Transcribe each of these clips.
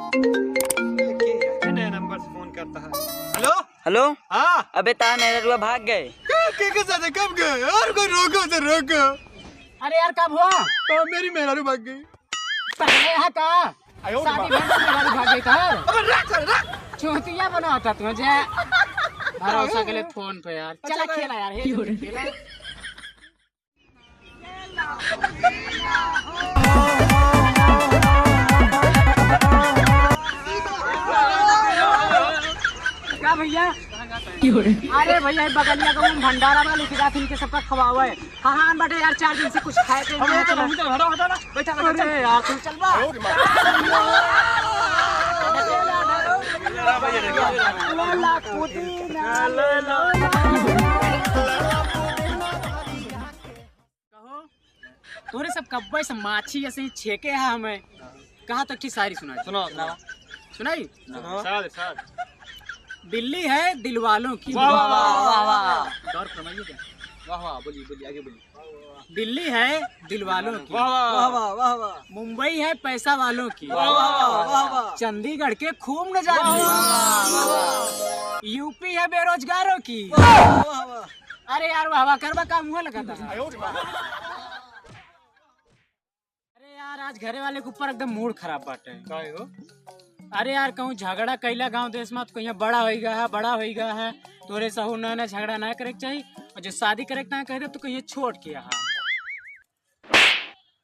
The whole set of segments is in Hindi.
नया नंबर से फोन करता है। Hello hello. हाँ अबे तार मेहरुआ भाग गए। कब गए और कोई रोको तो रोको। अरे यार कब हुआ? तो मेरी मेहरारू भाग गई। पहले यहाँ का शादी में भाग गई था। चूतिया बना होता तुझे भरोसा के लिए फोन पे यार। चला खेला यार खेला। क्या भैया? अरे भैया बगलिया का भंडारा वाला लिखा इनके सबका खवावा है। हाँ बटे यार 4 दिन से कुछ खाए थे। अरे यार तू चल बा। तोरे सब कब्बे से माछी ऐसे ही छेके है हमें। कहाँ तक की शायरी सुनाई? सुनाई दिल्ली है दिल वालों की। वाह वाह वाह वाह। गौर फरमाइए क्या? वाह वाह बोलिए आगे बोलिए। दिल्ली है दिल वालों की। वाह वाह वाह वाह वाह। मुंबई है पैसा वालों की। वाह वाह वाह वाह। चंडीगढ़ के खूब नजारे। यूपी है बेरोजगारों की। अरे यार वाह वाह करवा का मुँह लगा था। अरे यार आज घरे वाले के ऊपर एकदम मूड खराब बाटे। अरे यार कहूँ झगड़ा कैला गांव देश में तो कहीं बड़ा हो गया है। तोरे सहू न झगड़ा ना करे चाहिए और जो शादी करे ना कह दे तो कहीं छोड़ किया है।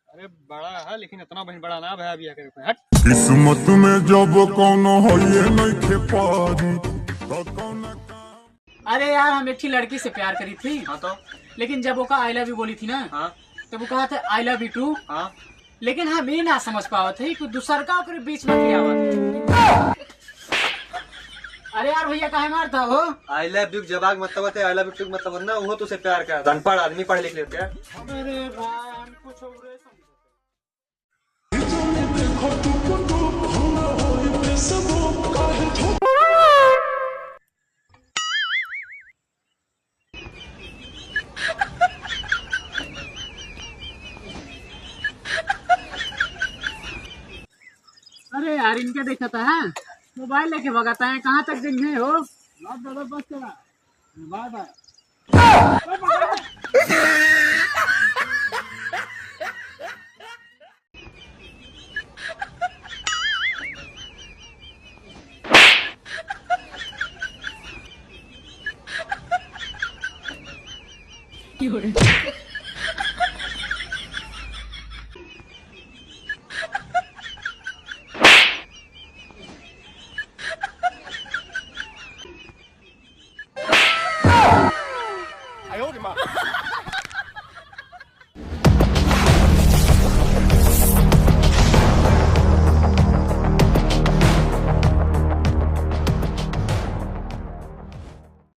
अरे बड़ा है लेकिन इतना बड़ा ना भैया भी है। हट किस्मत में जब कोनो होइए नहीं खे पारी तो कौन। अरे यार हम एक लड़की से प्यार करी थी। हाँ तो लेकिन जब वो का आई लव यू बोली थी ना हाँ तब वो कहा था आई लव यू टू। हाँ लेकिन हम ये ना समझ पावा थे कि दूसर का ओकरे बीच में किया हुआ। अरे यार भैया काहे मारता हो? आई लव यू जवाब मतलब है। आई लव यू मतलब ना वो तो से प्यार कर अनपढ़ आदमी पढ़ लिख लेते हैं। अरे भाई हम कुछ और अरे यार इनके देखा था है मोबाइल लेके भगाता है। कहाँ तक देंगे हो? बस चला बाय बाय।